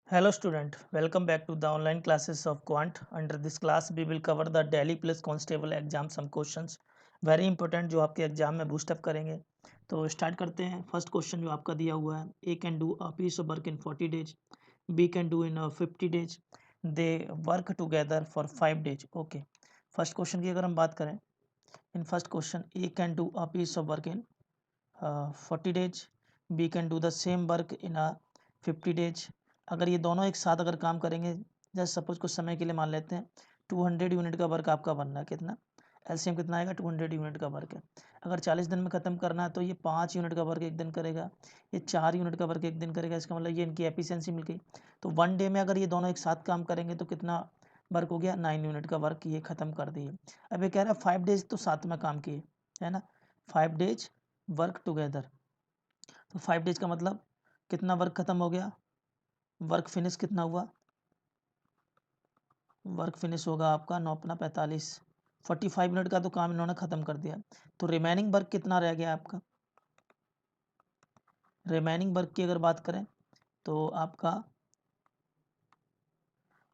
Hello student, welcome back to the online classes of Quant. Under this class we will cover the Delhi Police Constable exam some questions very important जो आपके exam में boost up करेंगे। तो start करते हैं। First question जो आपका दिया हुआ है, A can do a piece of work in 40 days, B can do in 50 days, they work together for 5 days. Okay, first question की अगर हम बात करें, in first question A can do a piece of work in 40 days, B can do the same work in 50 days. अगर ये दोनों एक साथ अगर काम करेंगे, जैसे सपोज कुछ समय के लिए मान लेते हैं 200 यूनिट का वर्क आपका बनना है, कितना एलसीएम कितना आएगा, 200 यूनिट का वर्क है। अगर 40 दिन में ख़त्म करना है तो ये 5 यूनिट का वर्क एक दिन करेगा, ये 4 यूनिट का वर्क एक दिन करेगा। इसका मतलब ये इनकी एफिशिएंसी मिल गई। तो वन डे में अगर ये दोनों एक साथ काम करेंगे तो कितना वर्क हो गया, 9 यूनिट का वर्क ये ख़त्म कर दिए। अब ये कह रहा है 5 डेज तो साथ में काम किए, है ना, 5 डेज वर्क टुगेदर। तो 5 डेज का मतलब कितना वर्क खत्म हो गया, वर्क फिनिश कितना हुआ, वर्क फिनिश होगा आपका 9×45, 45 मिनट का तो काम इन्होंने ख़त्म कर दिया। तो रिमेनिंग वर्क कितना रह गया आपका, रिमेनिंग वर्क की अगर बात करें तो आपका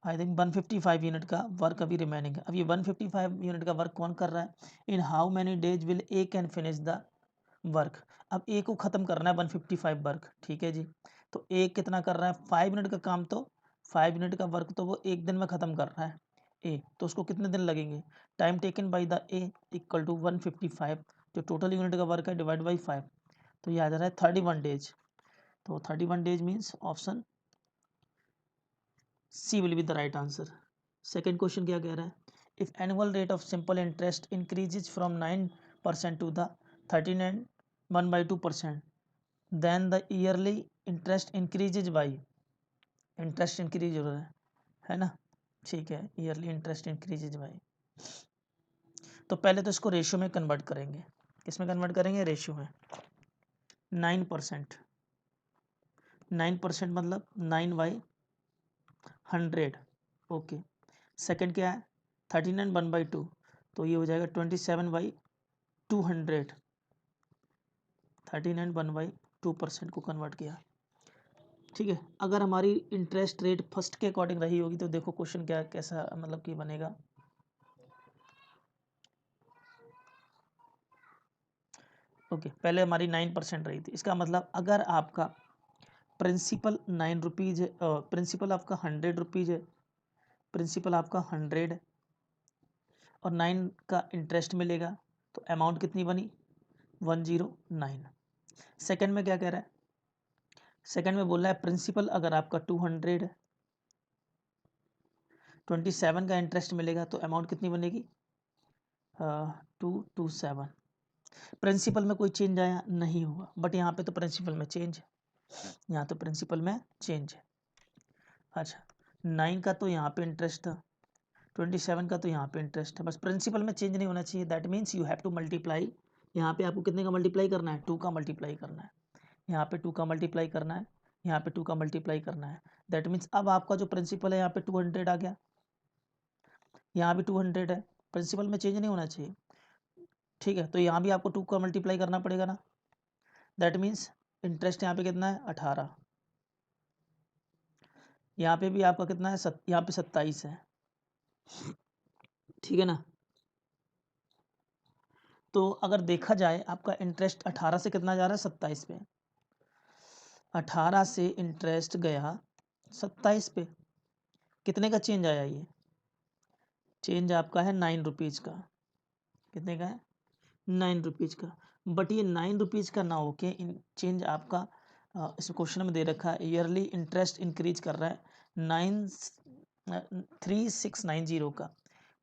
आई थिंक 155 यूनिट का वर्क अभी रिमेनिंग है। अब ये 155 यूनिट का वर्क कौन कर रहा है, in how many days will A can finish the work. अब ए को ख़त्म करना है 155 वर्क, ठीक है जी। तो ए कितना कर रहा है, 5 मिनट का काम, तो 5 मिनट का वर्क तो वो एक दिन में ख़त्म कर रहा है ए, तो उसको कितने दिन लगेंगे, time taken by the A equal to 155, जो टोटल यूनिट का वर्क है डिवाइड बाई 5, तो ये आ जा रहा है 31 डेज। तो 31 days means option C will be the right answer. Second question क्या कह रहा है, if annual rate of simple interest increases from 9% to the 39 1/2%, then the yearly interest increases by, interest increase हो रहा है ना, ठीक है, ईयरली इंटरेस्ट इंक्रीजेज बाई। तो पहले तो इसको रेशियो में कन्वर्ट करेंगे, किस में कन्वर्ट करेंगे, रेशियो में। 9%, 9% मतलब 9/100, ओके। सेकंड क्या है, 39 1/2, तो ये हो जाएगा 27/200, 39 1/2% को कन्वर्ट किया, ठीक है। अगर हमारी इंटरेस्ट रेट फर्स्ट के अकॉर्डिंग रही होगी तो देखो क्वेश्चन क्या कैसा मतलब कि बनेगा। ओके, पहले हमारी 9% रही थी, इसका मतलब अगर आपका प्रिंसिपल 9 रुपीज़ है, प्रिंसिपल आपका 100 रुपीज़ है, प्रिंसिपल आपका 100 और 9 का इंटरेस्ट मिलेगा, तो अमाउंट कितनी बनी, 109। सेकंड में क्या कह रहा है, सेकंड में बोल रहा है प्रिंसिपल अगर आपका 200 है, 27 का इंटरेस्ट मिलेगा, तो अमाउंट कितनी बनेगी, 227। प्रिंसिपल में कोई चेंज आया नहीं हुआ, बट यहाँ पे तो प्रिंसिपल में चेंज है, यहाँ तो प्रिंसिपल में चेंज है। अच्छा, 9 का तो यहाँ पे इंटरेस्ट था, 27 का तो यहाँ पे इंटरेस्ट है, बस प्रिंसिपल में चेंज नहीं होना चाहिए। That means you have to multiply, यहाँ पे आपको कितने का मल्टीप्लाई करना है, 2 का मल्टीप्लाई करना है, यहाँ पे 2 का मल्टीप्लाई करना है, यहाँ पे 2 का मल्टीप्लाई करना है। दैट मीन्स अब आपका जो प्रिंसिपल है यहाँ पे 200 आ गया, यहाँ भी 200 है, प्रिंसिपल में चेंज नहीं होना चाहिए, ठीक है। तो यहाँ भी आपको 2 का मल्टीप्लाई करना पड़ेगा ना। दैट मीन्स इंटरेस्ट यहाँ पे कितना है, 18, यहाँ पे भी आपका कितना है, यहाँ पे 27 है, ठीक है ना। तो अगर देखा जाए आपका इंटरेस्ट 18 से कितना जा रहा है, 27 पे, 18 से इंटरेस्ट गया 27 पे, कितने का चेंज आया, ये चेंज आपका है 9 रुपीज़ का, कितने का है, 9 रुपीज़ का। बट ये 9 रुपीज़ का ना होके इन चेंज आपका इस क्वेश्चन में दे रखा है ईयरली इंटरेस्ट इंक्रीज कर रहा है 3690 का,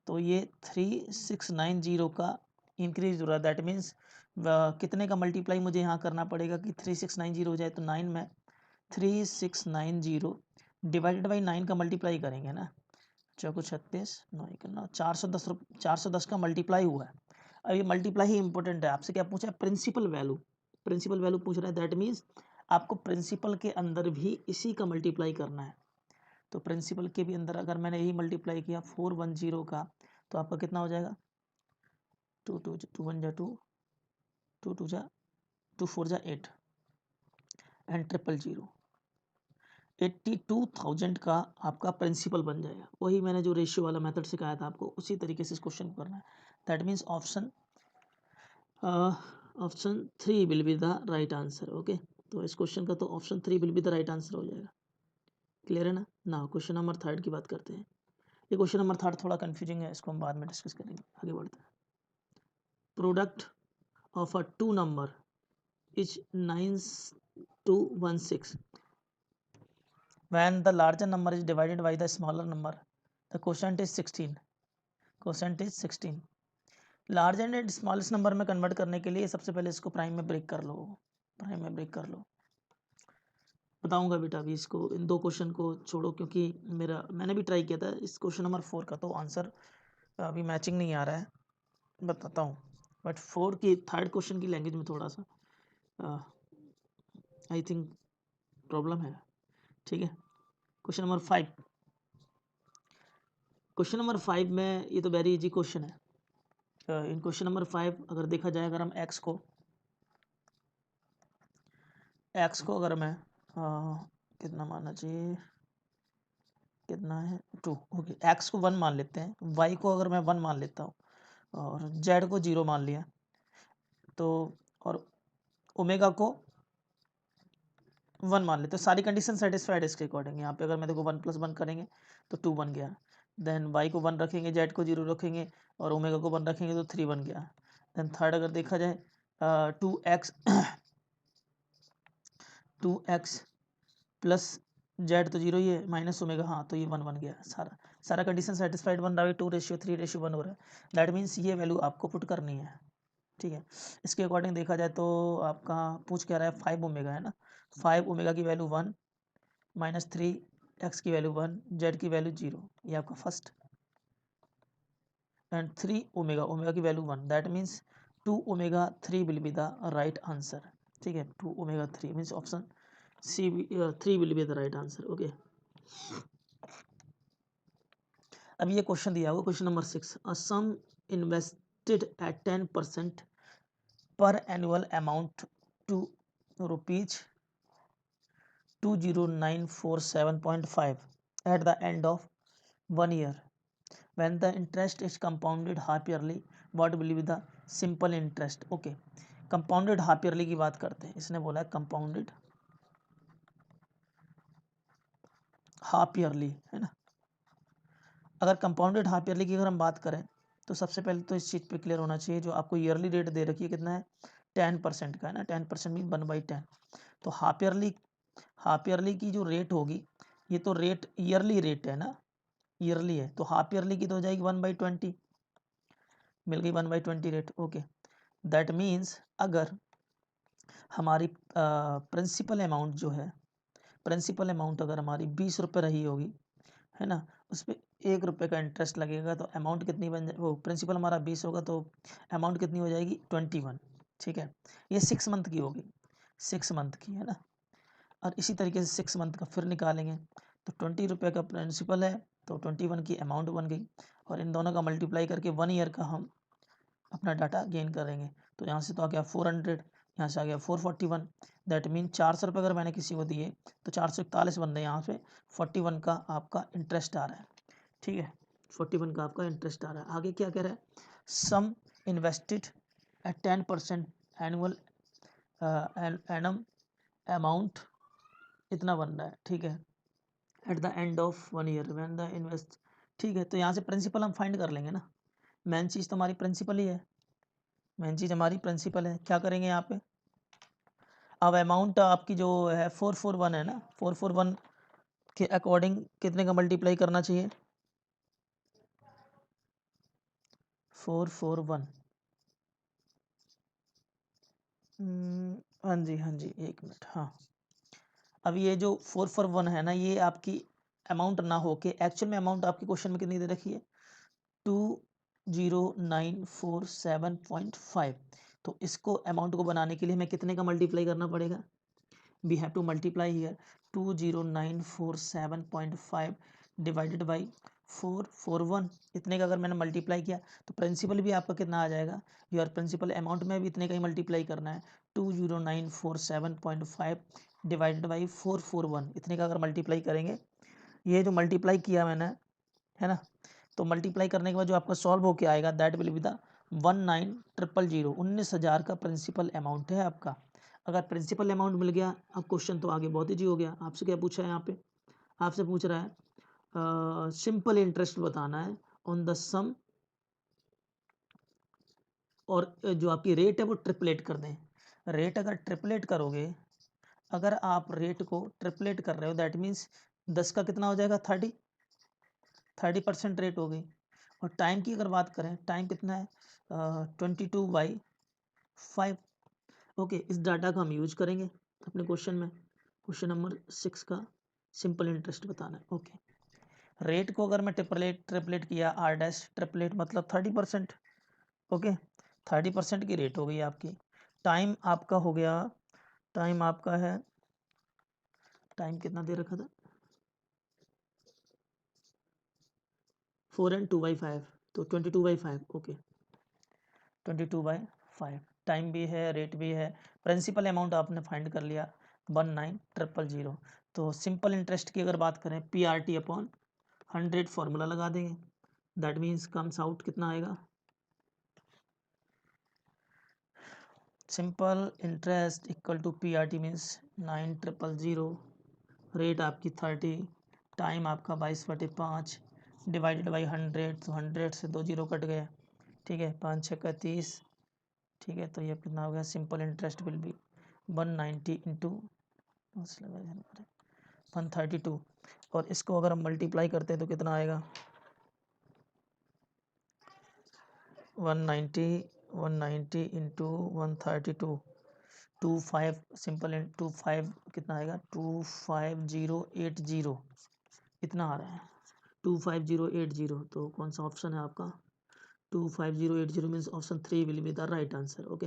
तो ये 3690 का इंक्रीज हो रहा है। दैट मीन्स कितने का मल्टीप्लाई मुझे यहाँ करना पड़ेगा कि 3690 हो जाए, तो 9 में 3690 डिवाइडेड बाई 9 का मल्टीप्लाई करेंगे ना, चौको 36 9 9, 410, 410 का मल्टीप्लाई हुआ है। अब ये मल्टीप्लाई ही इंपॉर्टेंट है, आपसे क्या पूछा है, प्रिंसिपल वैल्यू, प्रिंसिपल वैल्यू पूछ रहा है। दैट मीन्स आपको प्रिंसिपल के अंदर भी इसी का मल्टीप्लाई करना है। तो प्रिंसिपल के भी अंदर अगर मैंने यही मल्टीप्लाई किया 410 का, तो आपका कितना हो जाएगा, 2 1 2 2 2 4 8 एंड 000, 82,000 का आपका प्रिंसिपल बन जाएगा। वही मैंने जो रेशियो वाला मेथड सिखाया था आपको, उसी तरीके से इस क्वेश्चन को करना है। That means option 3 will be the right answer. Okay, तो इस क्वेश्चन का तो option 3 will be the right answer हो जाएगा। क्लियर है ना क्वेश्चन नंबर 3 की बात करते हैं। ये क्वेश्चन नंबर 3 थोड़ा कंफ्यूजिंग है, इसको हम बाद में डिस्कस करेंगे। आगे बढ़ते हैं। Product of a two number is 9216 when the larger number is divided by the smaller number the quotient is 16। quotient is 16। Large and smallest number में कन्वर्ट करने के लिए सबसे पहले इसको प्राइम में ब्रेक कर लो। प्राइम में ब्रेक कर लो, बताऊंगा बेटा अभी इसको, इन दो क्वेश्चन को छोड़ो, क्योंकि मैंने भी ट्राई किया था इस क्वेश्चन नंबर 4 का, तो आंसर अभी मैचिंग नहीं आ रहा है, बताता हूँ। बट 4 की थर्ड क्वेश्चन की लैंग्वेज में थोड़ा सा आई थिंक प्रॉब्लम है। ठीक है, क्वेश्चन नंबर 5। क्वेश्चन नंबर 5 में ये तो वेरी इजी क्वेश्चन है। इन क्वेश्चन नंबर 5 अगर देखा जाए, अगर हम x को अगर मैं कितना मानना चाहिए, कितना है 2। ओके, x को 1 मान लेते हैं, y को अगर मैं 1 मान लेता हूँ और z को 0 मान लिया, तो और ओमेगा को 1 मान लेते हैं, सारी कंडीशन सेटिस्फाइड इसके अकॉर्डिंग। यहाँ पे अगर मैं देखो 1 + 1 करेंगे तो 2 बन गया। देन y को 1 रखेंगे, z को 0 रखेंगे और ओमेगा को 1 रखेंगे तो 3 बन गया। देन थर्ड अगर देखा जाए 2x 2x प्लस जेड तो 0 ही है, माइनस ओमेगा, हाँ तो ये 1 बन गया। सारा कंडीशन सेटिस्फाइड बन रहा है, 2:3:1 हो रहा है। दैट मीन्स ये वैल्यू आपको पुट करनी है। ठीक है, इसके अकॉर्डिंग देखा जाए तो आपका पूछ क्या रहा है, 5 ओमेगा है ना, 5 ओमेगा की वैल्यू 1 माइनस 3x की वैल्यू 1 जेड की वैल्यू 0, ये आपका फर्स्ट। एंड 3 ओमेगा की value 1, that means 2 omega 3 will be the right answer. ठीक है, 2 omega 3 means option C 3 will be the right answer। Okay, अब ये क्वेश्चन दिया हुआ question number 6। A sum invested at 10% per annual amount to rupees 20947.5 at the end of 1 year when the interest is compounded half yearly, what will be the simple interest। Okay, compounded half yearly की बात करते हैं। इसने बोला है compounded half yearly, है ना। अगर कंपाउंडेड हाफ ईयरली की अगर हम बात करें तो सबसे पहले तो इस चीज़ पे क्लियर होना चाहिए, जो आपको ईयरली रेट दे रखी है कितना है, 10% का है ना। 10% मीन 1/10। तो हाफ ईयरली की जो रेट होगी, ये तो रेट ईयरली रेट है ना, ईयरली है, तो हाफ ईयरली की तो हो जाएगी 1/20, मिल गई 1/20 रेट। ओके, दैट मीन्स अगर हमारी प्रिंसिपल अमाउंट जो है, प्रिंसिपल अमाउंट अगर हमारी 20 रुपये रही होगी, है ना, उस पर 1 रुपये का इंटरेस्ट लगेगा, तो अमाउंट कितनी बन जाए, वो प्रिंसिपल हमारा 20 होगा तो अमाउंट कितनी हो जाएगी 21। ठीक है, ये 6 मंथ की होगी, 6 मंथ की, है ना। और इसी तरीके से 6 मंथ का फिर निकालेंगे तो 20 रुपये का प्रिंसिपल है तो 21 की अमाउंट बन गई, और इन दोनों का मल्टीप्लाई करके 1 ईयर का हम अपना डाटा गेन करेंगे। तो यहाँ से तो आ गया 400, यहाँ से आ गया 441। दैट मीन 400 रुपये अगर मैंने किसी को दिए तो 441 बन रहे, यहाँ पे 41 का आपका इंटरेस्ट आ रहा है। ठीक है, 41 का आपका इंटरेस्ट आ रहा है। आगे क्या कह रहा है, sum invested at 10% annual annum amount इतना बन रहा है। ठीक है, at the end of 1 year when the invest. ठीक है, तो यहाँ से प्रिंसिपल हम फाइंड कर लेंगे ना, मेन चीज़ तो हमारी प्रिंसिपल ही है, मेन चीज़ हमारी प्रिंसिपल है। क्या करेंगे यहाँ पे, अब अमाउंट आपकी जो है 441 है ना, 441 के अकॉर्डिंग कितने का मल्टीप्लाई करना चाहिए, 441। हाँ जी हाँ जी, 1 मिनट, हाँ। अब ये जो 441 है ना, ये आपकी अमाउंट ना हो के एक्चुअल में अमाउंट आपकी क्वेश्चन में कितनी दे रखी है, 20947.5। तो इसको अमाउंट को बनाने के लिए हमें कितने का मल्टीप्लाई करना पड़ेगा, we have to multiply here 20947.5 divided by 441। इतने का अगर मैंने मल्टीप्लाई किया तो प्रिंसिपल भी आपका कितना आ जाएगा, योर प्रिंसिपल अमाउंट में भी इतने का ही मल्टीप्लाई करना है, 20947.5 डिवाइडेड बाई 441, इतने का अगर मल्टीप्लाई करेंगे, ये जो मल्टीप्लाई किया मैंने, है ना, तो मल्टीप्लाई करने के बाद जो आपका सॉल्व होके आएगा दैट विल बी द 19,000, 19,000 का प्रिंसिपल अमाउंट है आपका। अगर प्रिंसिपल अमाउंट मिल गया, अब क्वेश्चन तो आगे बहुत ईजी हो गया। आपसे क्या पूछा है यहाँ पे, आपसे पूछ रहा है सिंपल इंटरेस्ट बताना है ऑन द सम, और जो आपकी रेट है वो ट्रिपलेट कर दें। रेट अगर ट्रिपलेट करोगे, अगर आप रेट को ट्रिपलेट कर रहे हो दैट मीन्स 10 का कितना हो जाएगा, 30% रेट हो गई। और टाइम की अगर बात करें, टाइम कितना है 22/5। ओके, इस डाटा का हम यूज करेंगे अपने क्वेश्चन में, क्वेश्चन नंबर 6 का सिंपल इंटरेस्ट बताना है। ओके, रेट को अगर मैं ट्रिपलेट किया, आर डैश ट्रिपलेट मतलब 30%। ओके, 30% की रेट हो गई आपकी। टाइम आपका हो गया, टाइम आपका है, टाइम कितना दे रखा था, 4 and 2/5, तो 22/5। ओके, 22/5 टाइम भी है, रेट भी है, प्रिंसिपल अमाउंट आपने फाइंड कर लिया 19,000। तो सिंपल इंटरेस्ट की अगर बात करें, PRT अपॉन 100 फॉर्मूला लगा देंगे, दैट मीन्स कम्स आउट कितना आएगा, simple interest equal to PRT means 9,000, rate आपकी 30, टाइम आपका 22/5 डिवाइडेड बाई 100, तो 100 से 2 जीरो कट गए, ठीक है, 5 6 का 30, ठीक है, तो ये कितना हो गया, simple interest will be 190 into 132, और इसको अगर हम मल्टीप्लाई करते हैं तो कितना आएगा, 190 इंटू 132, 25 सिंपल 25 कितना आएगा, 25080, इतना आ रहा है 25080। तो कौन सा ऑप्शन है आपका, 25080 means option 3 will be the right answer. Okay,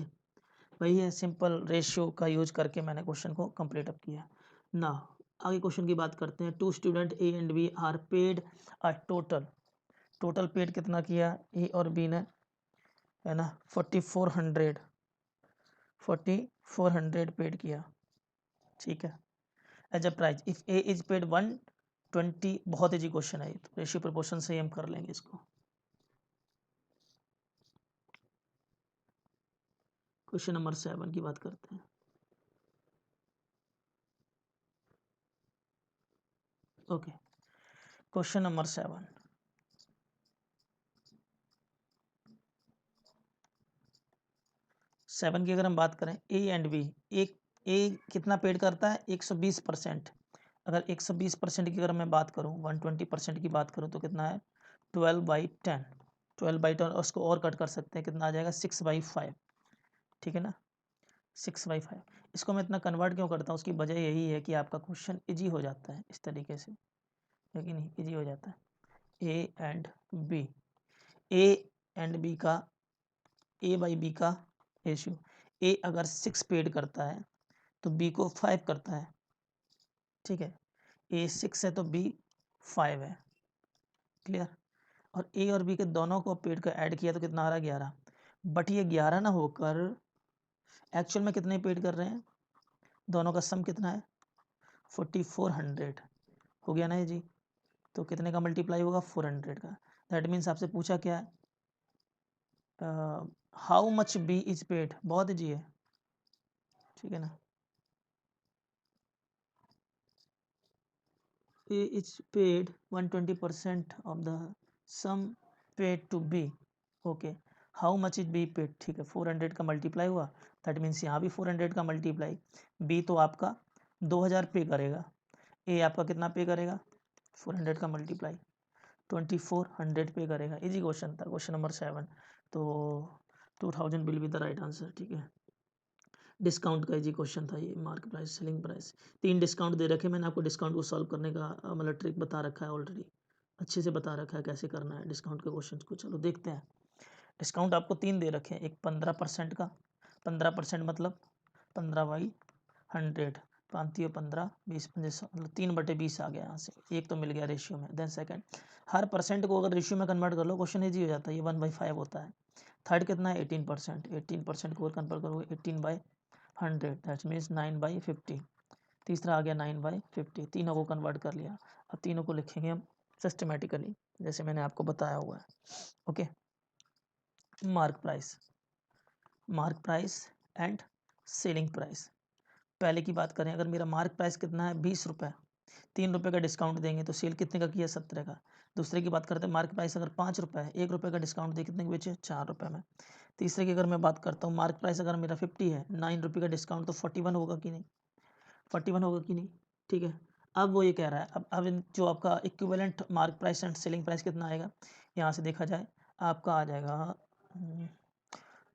वही है, सिंपल रेशियो का यूज करके मैंने क्वेश्चन को कंप्लीट अप किया ना। आगे क्वेश्चन की बात करते हैं। 2 student A and B are paid a total paid कितना किया ए और बी ने, है ना, 4400 पेड किया, ठीक है, as a prize if A is paid 120। बहुत इजी क्वेश्चन है, तो रेशियो प्रोपोर्शन से ही हम कर लेंगे इसको। क्वेश्चन नंबर 7 की बात करते हैं। ओके, क्वेश्चन नंबर 7, 7 की अगर हम बात करें, ए एंड बी, एक ए कितना पेड करता है, 120%। अगर 120% की अगर मैं बात करूं, 120% की बात करूं तो कितना है, 12/10, 12/10, और उसको और कट कर सकते हैं, कितना आ जाएगा, 6/5, ठीक है ना, 6/5। इसको मैं इतना कन्वर्ट क्यों करता हूँ, उसकी वजह यही है कि आपका क्वेश्चन इजी हो जाता है इस तरीके से, लेकिन नहीं इजी हो जाता है। A and B, A and B का, ए बाई बी का रेशियो, ए अगर 6 पेड करता है तो बी को 5 करता है, ठीक है, ए 6 है तो बी 5 है, क्लियर। और ए और बी के दोनों को पेड का ऐड किया तो कितना आ रहा है, 11। बट ये 11 ना होकर एक्चुअल में कितने पेड कर रहे हैं, दोनों का सम कितना है, 4400 हो गया ना ये जी। तो कितने का मल्टीप्लाई होगा, 400 का। दैट मीन्स आपसे पूछा क्या है, how much B is paid, बहुत इजी है, ठीक है ना। A is paid 120% of the sum paid to B. Okay, how much is be paid, ठीक है, 400 का मल्टीप्लाई हुआ, दैट मीन्स यहाँ भी 400 का मल्टीप्लाई। बी तो आपका 2000 पे करेगा, ए आपका कितना पे करेगा, 400 का मल्टीप्लाई 2400 पे करेगा। इजी क्वेश्चन था, क्वेश्चन नंबर 7। तो 2000 will be the right answer, ठीक है। डिस्काउंट का इजी क्वेश्चन था ये, mark price, selling price, 3 discount दे रखे, मैंने आपको डिस्काउंट को सॉल्व करने का मतलब ट्रिक बता रखा है ऑलरेडी, अच्छे से बता रखा है कैसे करना है डिस्काउंट के क्वेश्चन को। चलो देखते हैं। डिस्काउंट आपको 3 दे रखे हैं, एक 15% का, 15% मतलब 15/100, 5×15 20 25, मतलब 3/20 आ गया यहाँ से, एक तो मिल गया रेशियो में। देन सेकंड, हर परसेंट को अगर रेशियो में कन्वर्ट कर लो क्वेश्चन ईजी हो जाता है, ये 1/5 होता है। थर्ड कितना है, 18%, 18% को कन्वर्ट करोगे 18/100, दैट मीन्स 9/50, तीसरा आ गया 9/50, तीनों को कन्वर्ट कर लिया। अब तीनों को लिखेंगे हम सिस्टमेटिकली जैसे मैंने आपको बताया हुआ है। Okay, mark price and selling price. पहले की बात करें, अगर मेरा मार्क प्राइस कितना है 20 रुपये, 3 रुपये का डिस्काउंट देंगे तो सेल कितने का किया 17 का। दूसरे की बात करते हैं, मार्क प्राइस अगर 5 रुपये है, 1 रुपये का डिस्काउंट दे कितने के बेचे 4 रुपये में। तीसरे की अगर मैं बात करता हूँ, मार्क प्राइस अगर मेरा 50 है, 9 रुपये का डिस्काउंट तो 41 होगा कि नहीं, 41 होगा कि नहीं। ठीक है, अब वो ये कह रहा है, अब जो आपका equivalent mark price and selling price कितना आएगा, यहाँ से देखा जाए आपका आ जाएगा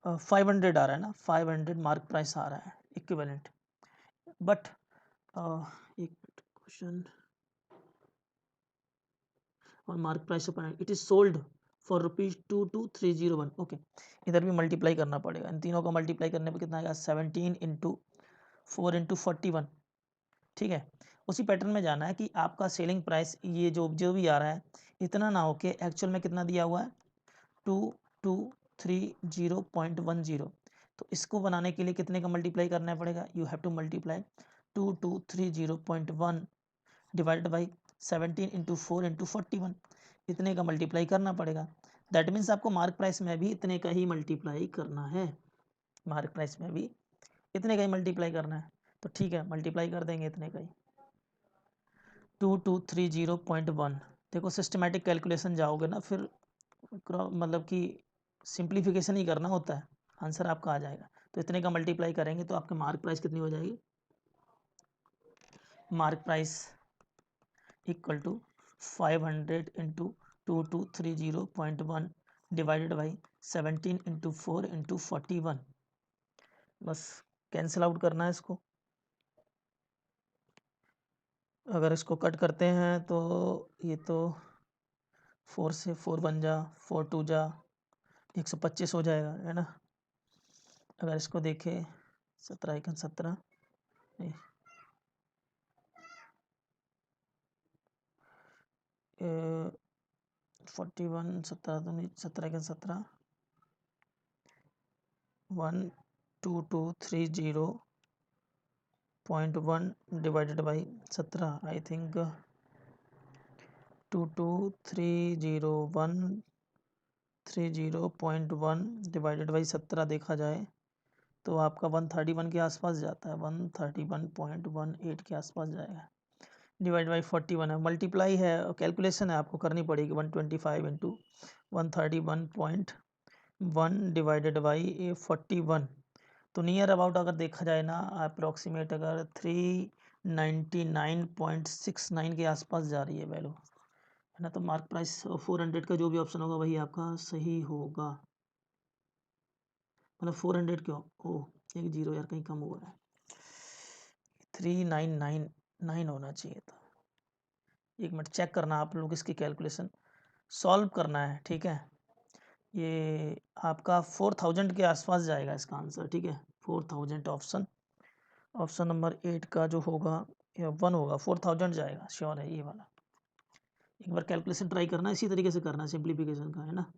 500 आ रहा है ना, 500 मार्क प्राइस आ रहा है इक्विवेलेंट। बट एक क्वेश्चन, और mark price it is sold for ₹22,301। Okay, इधर भी मल्टीप्लाई करना पड़ेगा, इन तीनों को मल्टीप्लाई करने पे कितना आएगा 17 × 4 × 41। ठीक है, उसी पैटर्न में जाना है कि आपका सेलिंग प्राइस ये जो भी आ रहा है इतना ना हो के एक्चुअल में कितना दिया हुआ है 2230.10। तो इसको बनाने के लिए कितने का मल्टीप्लाई करना पड़ेगा, you have to multiply 2230.1 divided by 17 × 4 × 41, इतने का मल्टीप्लाई करना पड़ेगा। दैट मीन्स आपको मार्क प्राइस में भी इतने का ही मल्टीप्लाई करना है, मार्क प्राइस में भी इतने का ही मल्टीप्लाई करना है। तो ठीक है, मल्टीप्लाई कर देंगे इतने का ही 2230.1। देखो सिस्टमेटिक कैलकुलेशन जाओगे ना फिर मतलब कि सिंप्लीफिकेशन ही करना होता है, आंसर आपका आ जाएगा। तो इतने का मल्टीप्लाई करेंगे तो आपकी मार्क प्राइस कितनी हो जाएगी, mark price equal to 500 × 2230.1 divided by 17 × 4 × 41। बस कैंसिल आउट करना है इसको। अगर इसको कट करते हैं तो ये तो 4 से 4 बन जा, 4 2 जा 125 हो जाएगा, है ना। अगर इसको देखें 17 × 17 41, 17 तो नहीं, 17 × 17 1223.0.1 divided by 17, I think 2230.1 divided by 17 देखा जाए तो आपका 131 के आसपास जाता है, 131.18 के आसपास जाएगा। डिवाइड बाई 41 है, मल्टीप्लाई है, कैलकुलेशन है आपको करनी पड़ेगी 125 × 131.1 डिवाइडेड बाई 41। तो नियर अबाउट अगर देखा जाए ना, अप्रोक्सीमेट अगर 399.69 के आसपास जा रही है वैल्यू, है ना। तो मार्क प्राइस 400 का जो भी ऑप्शन होगा वही आपका सही होगा। मतलब 400 क्यों, ओह एक जीरो यार कहीं कम हुआ है, 3999 होना चाहिए था। एक मिनट चेक करना आप लोग, इसकी कैलकुलेशन सॉल्व करना है। ठीक है, ये आपका 4000 के आसपास जाएगा इसका आंसर। ठीक है, 4000 ऑप्शन नंबर 8 का जो होगा या 1 होगा, 4000 जाएगा, श्योर है ये वाला। एक बार कैलकुलेशन ट्राई करना, इसी तरीके से करना सिंप्लीफिकेशन का, है ना।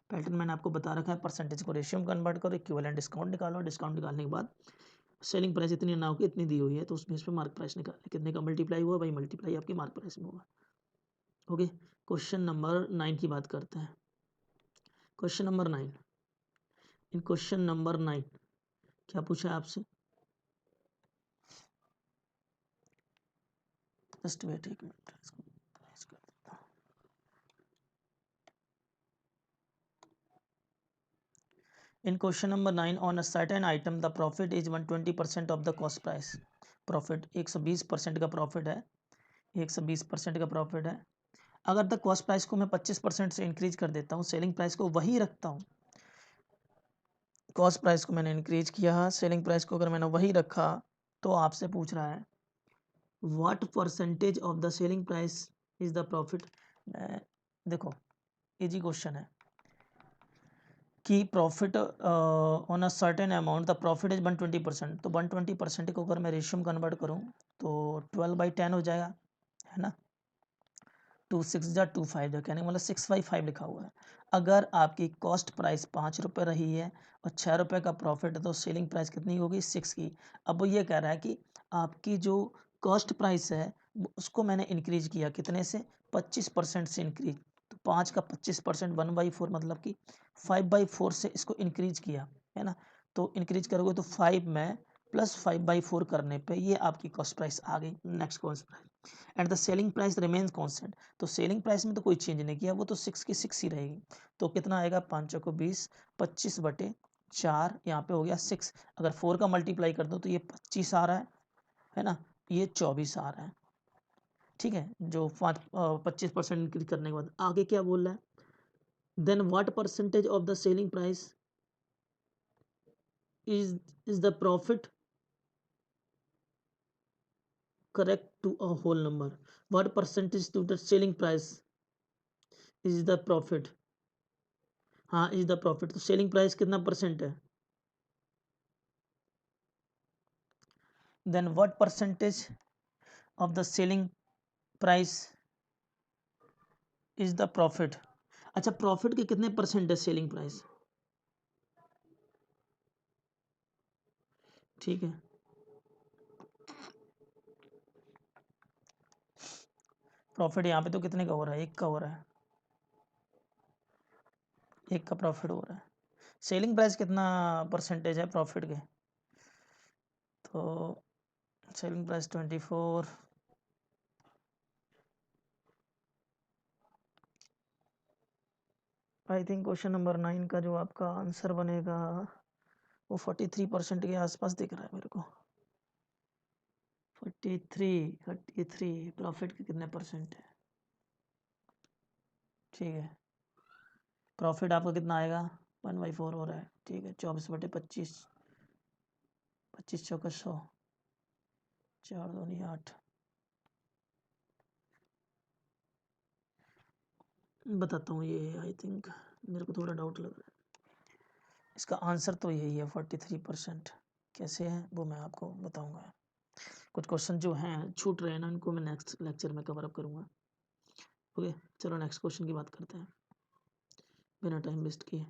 पैटर्न मैंने आपको बता रखा है, परसेंटेज को रेशियो में कन्वर्ट करो, इक्विवेलेंट डिस्काउंट निकालो, डिस्काउंट निकालने के बाद सेलिंग प्राइस इतनी ना हो कि इतनी दी हुई है तो उसमें इस पर मार्क प्राइस निकाल, कितने का मल्टीप्लाई हुआ भाई, मल्टीप्लाई आपकी मार्क प्राइस में होगा। ओके, क्वेश्चन नंबर 9 की बात करते हैं। क्वेश्चन नंबर 9, इन क्वेश्चन नंबर 9 क्या पूछा है आपसे, जस्ट वेट एक minute, In question number 9, on a certain item the profit is 120% of the cost price. Profit 120% का प्रॉफिट है, 120% का प्रॉफिट है। अगर द कॉस्ट प्राइस को मैं 25% से इंक्रीज कर देता हूँ, सेलिंग प्राइस को वही रखता हूँ, कॉस्ट प्राइस को मैंने इंक्रीज किया, सेलिंग प्राइस को अगर मैंने वही रखा, तो आपसे पूछ रहा है what percentage of the selling price is the profit. देखो इजी क्वेश्चन है कि profit on a certain amount the profit is 120%। तो 120% को अगर मैं रेशियो में कन्वर्ट करूँ तो 12/10 हो जाएगा, है ना। 2 6 जा 2 5 जा, कहने का मतलब 6/5 लिखा हुआ है। अगर आपकी कॉस्ट प्राइस 5 रुपये रही है और 6 रुपये का प्रॉफिट है तो सेलिंग प्राइस कितनी होगी 6 की। अब वो ये कह रहा है कि आपकी जो कॉस्ट प्राइस है उसको मैंने इंक्रीज किया कितने से, 25% से इंक्रीज। तो 5 का 25% 1/4 मतलब कि 5/4 से इसको इंक्रीज किया है ना। तो इंक्रीज करोगे तो 5 में प्लस 5/4 करने पे ये आपकी कॉस्ट प्राइस आ गई। Next cost price and the selling price remains constant. तो सेलिंग प्राइस में तो कोई चेंज नहीं किया, वो तो 6 की 6 ही रहेगी। तो कितना आएगा, 5 को 20, 25/4, यहाँ पे हो गया 6। अगर 4 का मल्टीप्लाई कर दो तो ये 25 आ रहा है ना, ये 24 आ रहा है। ठीक है, जो 25% इंक्रीज करने के बाद आगे क्या बोल रहा है, then what percentage of the selling price is the profit correct to a whole number, what percentage to the selling price is the profit। हाँ, इज द प्रॉफिट, तो सेलिंग प्राइस कितना परसेंट है, then what percentage of the selling price is the profit. अच्छा, profit के कितने percent है selling price, ठीक है। प्रॉफिट यहाँ पे तो कितने का हो रहा है, 1 का हो रहा है, 1 का प्रॉफिट हो रहा है। सेलिंग प्राइस कितना परसेंटेज है प्रॉफिट के, तो selling price 24, I think question number 9 का जो आपका आंसर बनेगा वो 43% के आसपास दिख रहा है मेरे को। 43 प्रॉफिट के कितने परसेंट है, ठीक है। प्रॉफिट आपका कितना आएगा, 1/4 हो रहा है, ठीक है। 24/25, 25 चौका 100, 4 दूनी 8। बताता हूँ, ये आई थिंक मेरे को थोड़ा डाउट लग रहा है। इसका आंसर तो यही है 43%। कैसे है वो मैं आपको बताऊंगा। कुछ क्वेश्चन जो हैं छूट रहे हैं ना, उनको मैं नेक्स्ट लेक्चर में कवर अप करूँगा। ओके, चलो नेक्स्ट क्वेश्चन की बात करते हैं बिना टाइम वेस्ट किए।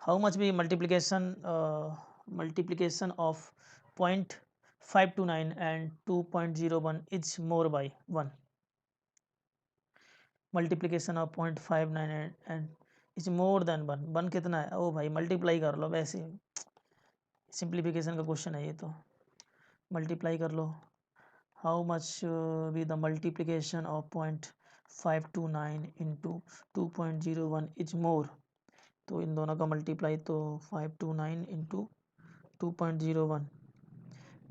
हाउ मच भी multiplication of 0.529 and 2.01 is more by 1। Multiplication of 0.59 and is more than 1। 1 कितना है, ओ भाई मल्टीप्लाई कर लो, वैसे सिंप्लीफिकेशन का क्वेश्चन है ये तो, मल्टीप्लाई कर लो। How much be the multiplication of 0.529 into 2.01 is more. तो इन दोनों का मल्टीप्लाई तो 529 इंटू 2.01,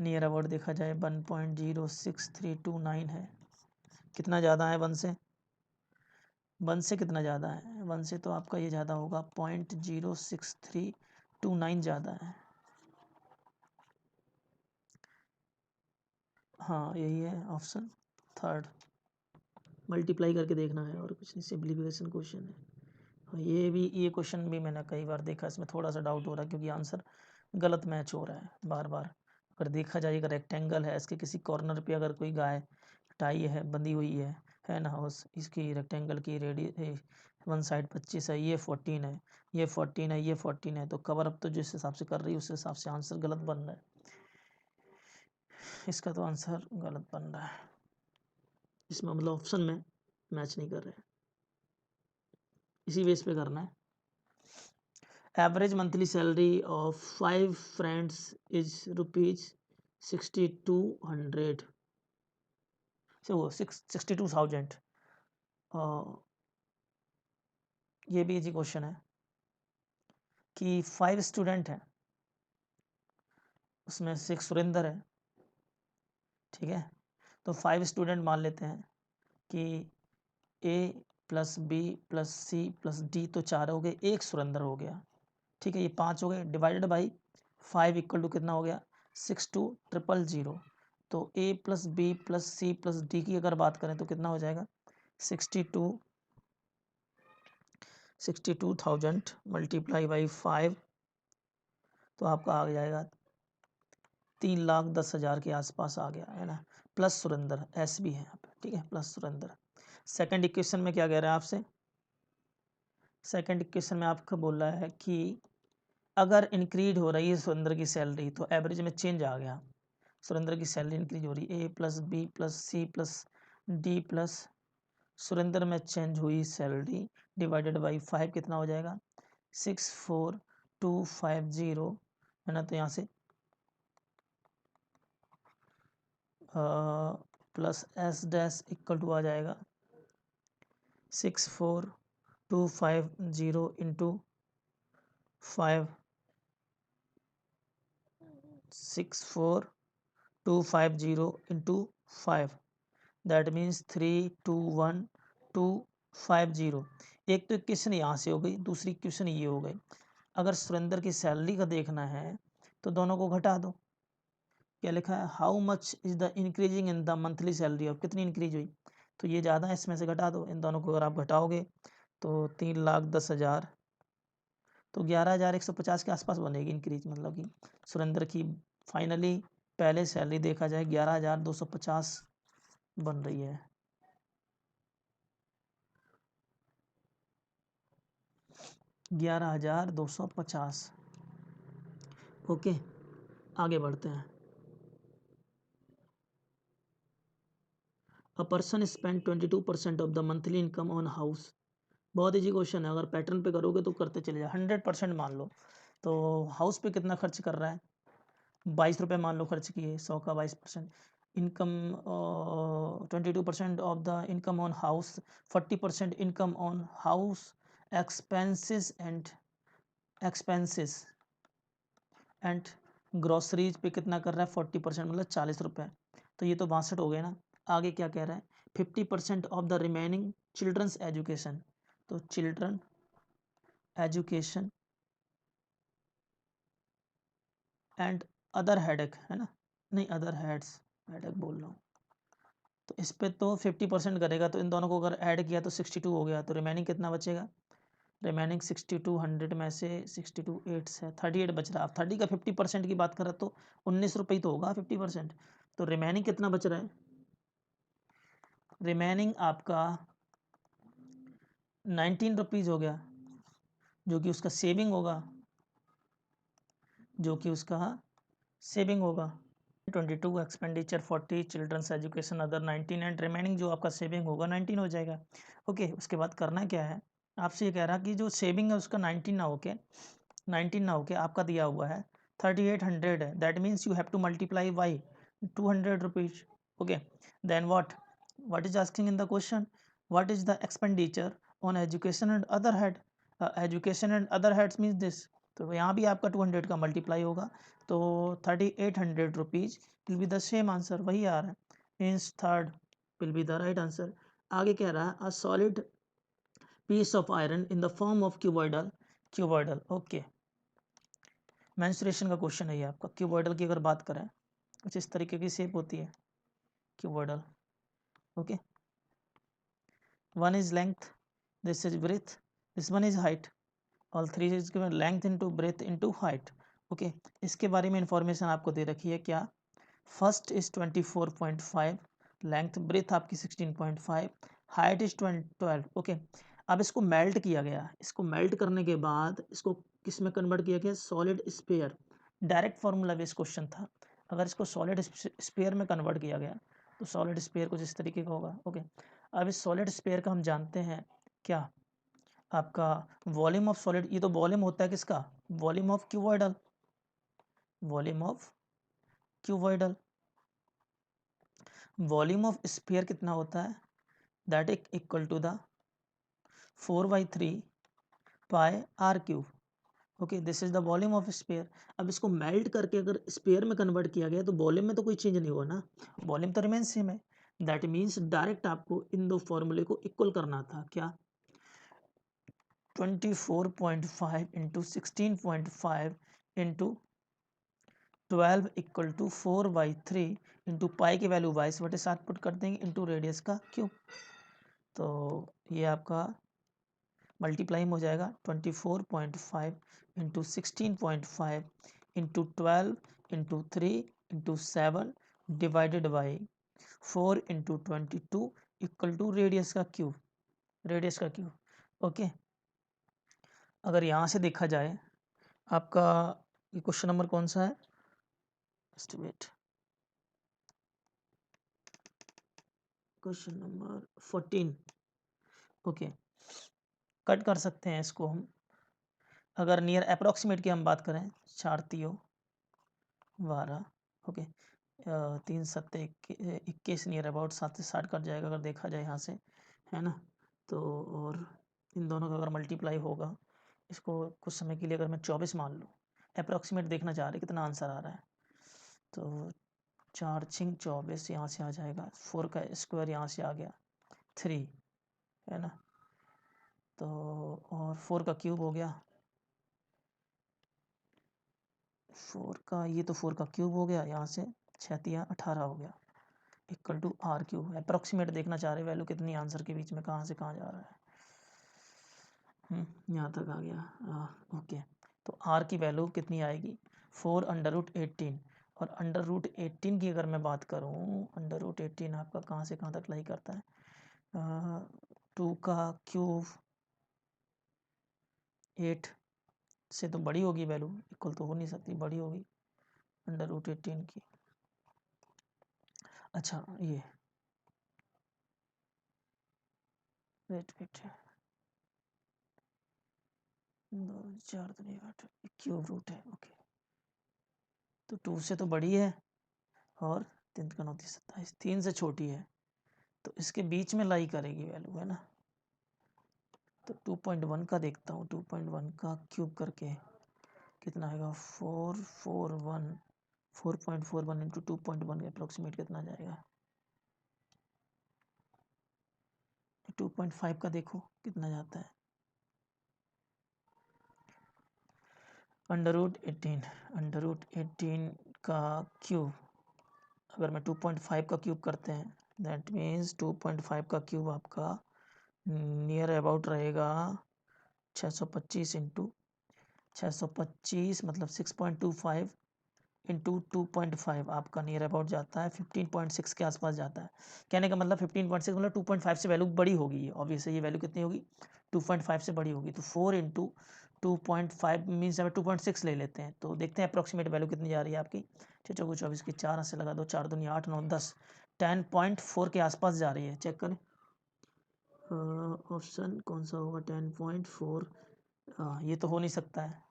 नियर अबाउट देखा जाए 1.06329 है। कितना ज़्यादा है 1 से, 1 से कितना ज़्यादा है, 1 से तो आपका ये ज़्यादा होगा, 0.06329 ज़्यादा है। हाँ यही है ऑप्शन थर्ड, मल्टीप्लाई करके देखना है और कुछ नहीं, सिंप्लीफिकेशन क्वेश्चन है। हाँ, ये क्वेश्चन भी मैंने कई बार देखा, इसमें थोड़ा सा डाउट हो रहा है क्योंकि आंसर गलत मैच हो रहा है बार बार। अगर देखा जाए, अगर रेक्टेंगल है, इसके किसी कॉर्नर पे अगर कोई गाय टाई है, बंधी हुई है ना, उस इसकी रेक्टेंगल की रेडी वन साइड 25 है, ये 14 है, ये 14 है, ये 14 है, तो कवर अप तो जिस हिसाब से कर रही है उस हिसाब से आंसर गलत बन रहा है। इसका तो आंसर गलत बन रहा है, इसमें मतलब ऑप्शन में मैच नहीं कर रहे हैं, इसी बेस पे करना है। Average monthly salary of 5 friends is ₹6200, से वो 62,000। ये भी इजी क्वेश्चन है कि 5 स्टूडेंट हैं, उसमें से एक सुरेंद्र है, ठीक है। तो 5 स्टूडेंट मान लेते हैं कि A plus B plus C plus D, तो 4 हो गए, एक सुरेंद्र हो गया, ठीक है। ये 5 हो गए, डिवाइडेड बाई 5 इक्वल टू कितना हो गया, 62,000। तो A plus B plus C plus D की अगर बात करें तो कितना हो जाएगा, 62,000 मल्टीप्लाई बाई 5, तो आपका आ जाएगा 3,10,000 के आसपास आ गया है ना, प्लस सुरेंद्र, एस भी है यहाँ पे, ठीक है, प्लस सुरेंद्र। सेकंड इक्वेशन में क्या कह रहा है आपसे, सेकंड इक्वेशन में आपको बोल रहा है कि अगर इंक्रीज हो रही है सुरेंद्र की सैलरी तो एवरेज में चेंज आ गया, सुरेंद्र की सैलरी इंक्रीज हो रही है, A+B+C+D प्लस सुरेंद्र में चेंज हुई सैलरी डिवाइडेड बाई 5 कितना हो जाएगा 64250 है ना। तो यहाँ से plus S dash equal to आ जाएगा 64250 इंटू 5 64250 इंटू 5 दैट मीन्स 321250। एक तो क्वेश्चन यहाँ से हो गई, दूसरी क्वेश्चन ये हो गई। अगर सुरेंद्र की सैलरी का देखना है तो दोनों को घटा दो। क्या लिखा है, how much is the increasing in the monthly salary of, कितनी इंक्रीज हुई, तो ये ज़्यादा है, इसमें से घटा दो। इन दोनों को अगर आप घटाओगे तो 3,10,000, तो 11,150 के आसपास बनेगी इंक्रीज। मतलब कि सुरेंद्र की फाइनली पहले सैलरी देखा जाए 11,250 बन रही है। $11,250। ओके, आगे बढ़ते हैं। A person spend 22% of the monthly income on house. बहुत ईजी क्वेश्चन है, अगर पैटर्न पे करोगे तो करते चले जाओ। 100% मान लो, तो हाउस पे कितना खर्च कर रहा है, 22 रुपये मान लो खर्च किए, 100 का 22%। Income 22% of the income on house, 40% income on house expenses and groceries पे कितना कर रहा है 40%, मतलब 40 रुपये। तो ये तो 62 हो गए ना। आगे क्या कह रहा है, 50% of the remaining children's education. तो children education and other headache है ना, नहीं अदर हेड्स, हेडेक बोल रहा हूँ। तो इस पे तो 50% करेगा, तो इन दोनों को अगर ऐड किया तो 62 हो गया। तो रिमेनिंग कितना बचेगा, रिमेनिंग 62 100 में से 62 8 से 38 बच रहा है। आप 30 का 50% की बात करें तो 19 रुपये ही तो होगा 50%। तो रिमेनिंग कितना बच रहा है, रिमेनिंग आपका 19 रुपीज़ हो गया, जो कि उसका सेविंग होगा, जो कि उसका सेविंग होगा। 22 expenditure 40, children's education other 19 and remaining जो आपका सेविंग होगा 19 हो जाएगा। ओके, उसके बाद करना क्या है, आपसे ये कह रहा कि जो सेविंग है उसका 19 ना होके आपका दिया हुआ है 3800 है। That means you have to multiply by 200 rupees. Okay, then what is asking in the question, what is the expenditure on education and other head, education and other heads means this। तो यहाँ भी आपका 200 का multiply होगा, तो 3800 rupees will be the same answer, वही आ रहा है, means third will be the right answer. आगे कह रहा है a solid piece of iron in the form of cuboidal. Okay, mensuration का क्वेश्चन है ये आपका। क्यूबॉइडल की अगर बात करें, कुछ इस तरीके की शेप होती है cuboidal. Okay, one is length, this is breadth, this one is height, all three is given length into breadth into height। Okay, इसके बारे में इंफॉर्मेशन आपको दे रखी है क्या, फर्स्ट इज 24.5, लेंथ ब्रेथ आपकी 16.5, हाइट इज 12। ओके, अब इसको मेल्ट किया गया, इसको मेल्ट करने के बाद इसको किस में कन्वर्ट किया गया, solid sphere. Direct formula based question था, अगर इसको सॉलिड स्फीयर में कन्वर्ट किया गया तो सॉलिड स्फीयर कुछ इस तरीके का होगा। ओके, अब इस सॉलिड स्फीयर का हम जानते हैं क्या, आपका वॉल्यूम ऑफ सॉलिड, ये तो वॉल्यूम होता है किसका, volume of cuboidal, volume of cuboidal. Volume of sphere कितना होता है, that is equal to the 4/3 pi R cube. Okay, this is the volume of sphere. अब इसको मेल्ट करके अगर स्फीयर में कन्वर्ट किया गया तो वॉल्यूम में तो कोई चेंज नहीं हुआ ना, वॉल्यूम तो रिमेन सेम है। दैट मीन्स डायरेक्ट आपको इन दो फॉर्मूले को इक्वल करना था, क्या 24.5 into 16.5 into 12 equal to 4/3 into pi की वैल्यू 22/7 पुट कर देंगे इंटू रेडियस का क्यूब। तो ये आपका मल्टीप्लाई हो जाएगा 24.5 into 16.5 into 12 into 3 into 7 divided by 4 into 22 equal to radius का क्यूब, रेडियस का क्यूब। ओके, अगर यहाँ से देखा जाए आपका ये क्वेश्चन नंबर कौन सा है, just wait, question number 14। Okay, cut कर सकते हैं इसको हम। अगर नियर अप्रोक्सीमेट की हम बात करें, 4 तियो 12, ओके, 3 सत्ते 21 नियर अबाउट 7 से 60 कट जाएगा अगर देखा जाए यहाँ से, है ना। तो और इन दोनों का अगर मल्टीप्लाई होगा, इसको कुछ समय के लिए अगर मैं 24 मान लूँ, अप्रोक्सीमेट देखना चाह रहे कितना आंसर आ रहा है, तो 4 छिंग 24 यहाँ से आ जाएगा, 4 का स्क्वायर यहाँ से आ गया 3, है ना। तो और 4 का क्यूब हो गया, 4 का, ये तो 4 का क्यूब हो गया, यहाँ से 6 तिया 18 हो गया, equal to R cube. Approximate देखना चाह रहे वैल्यू कितनी आंसर के बीच में, कहाँ से कहाँ जा रहा है। यहाँ तक आ गया। ओके, तो आर की वैल्यू कितनी आएगी, 4√18। और √18 की अगर मैं बात करूँ, √18 आपका कहाँ से कहाँ तक लाई करता है, 2 का क्यूब 8 से तो बड़ी होगी वैल्यू, इक्वल तो हो नहीं सकती, बड़ी होगी √18 की। अच्छा ये वेट 4 तो नहीं, 8 क्यूब रूट है, ओके। तो 2 से तो बड़ी है और 3 का 9 27, 3 से छोटी है, तो इसके बीच में लाई करेगी वैल्यू, है ना। तो 2.1 का देखता हूँ, 2.1 का क्यूब करके कितना आएगा, 4.41 इंटू 2.1 अप्रोक्सीमेट कितना जाएगा, 2.5 का देखो कितना जाता है, √18 का क्यूब, अगर मैं 2.5 का क्यूब करते हैं, दैट मीन्स 2.5 का क्यूब आपका नियर अबाउट रहेगा 625 इंटू 625 मतलब 6.25 इंटू 2.5 आपका नियर अबाउट जाता है 15.6 के आसपास जाता है। कहने का मतलब 15.6 मतलब 2.5 से वैल्यू बड़ी होगी, ऑब्वियसली ये वैल्यू कितनी होगी, 2.5 से बड़ी होगी। तो 4 इंटू 2.5 मीन्स हमें 2.6 ले लेते हैं, तो देखते हैं अप्रोक्सीमेट वैल्यू कितनी जा रही है आपकी। 6 को 24 की 4 से लगा दो, 4 दूनी 8 9 10, 10.4 के आसपास जा रही है, चेक करें ऑप्शन कौन सा होगा, 10.4। ये तो हो नहीं सकता है,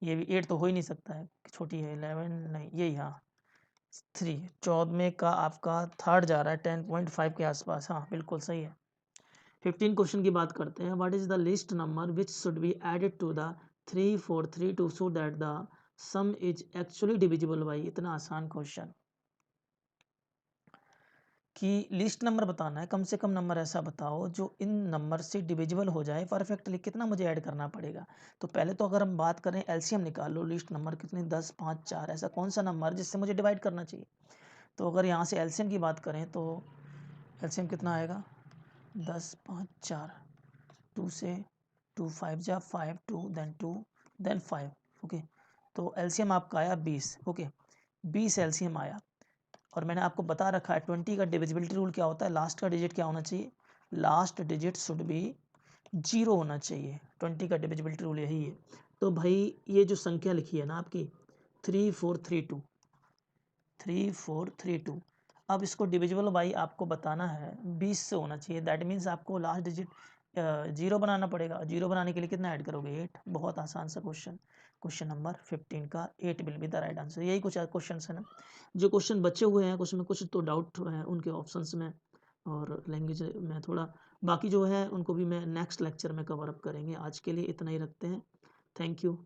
ये भी 8 तो हो ही नहीं सकता है, छोटी है 11 नहीं, यही हाँ 3, 14 का आपका थर्ड जा रहा है 10.5 के आसपास, हाँ बिल्कुल सही है। 15 क्वेश्चन की बात करते हैं, what is the least number which should be added to the 3432 so that the sum is actually divisible by. इतना आसान क्वेश्चन कि लिस्ट नंबर बताना है, कम से कम नंबर ऐसा बताओ जो इन नंबर से डिविजिबल हो जाए परफेक्टली, कितना मुझे ऐड करना पड़ेगा। तो पहले तो अगर हम बात करें एलसीएम निकालो, लिस्ट नंबर कितनी 10 5 4, ऐसा कौन सा नंबर जिससे मुझे डिवाइड करना चाहिए। तो अगर यहाँ से एलसीएम की बात करें तो एलसीएम कितना आएगा, 10 5 4, 2 से 2 5 जा 5 2 देन 5, ओके। तो एलसीएम आपका आया 20, ओके 20 एलसीएम आया। और मैंने आपको बता रखा है 20 का डिविजिबिलिटी रूल क्या होता है, लास्ट का डिजिट क्या होना चाहिए, लास्ट डिजिट शुड बी 0 होना चाहिए। 20 का डिविजिबिलिटी रूल यही है। तो भाई ये जो संख्या लिखी है ना आपकी 3432, अब इसको डिविजिबल बाई आपको बताना है 20 से होना चाहिए, दैट मीन्स आपको लास्ट डिजिट 0 बनाना पड़ेगा। 0 बनाने के लिए कितना ऐड करोगे, 8। बहुत आसान सा क्वेश्चन, क्वेश्चन नंबर 15 का 8 will be the right answer. यही कुछ क्वेश्चन है ना, जो क्वेश्चन बचे हुए हैं उसमें कुछ तो डाउट है उनके ऑप्शंस में और लैंग्वेज में थोड़ा, बाकी जो है उनको भी मैं नेक्स्ट लेक्चर में कवर अप करेंगे। आज के लिए इतना ही रखते हैं, थैंक यू।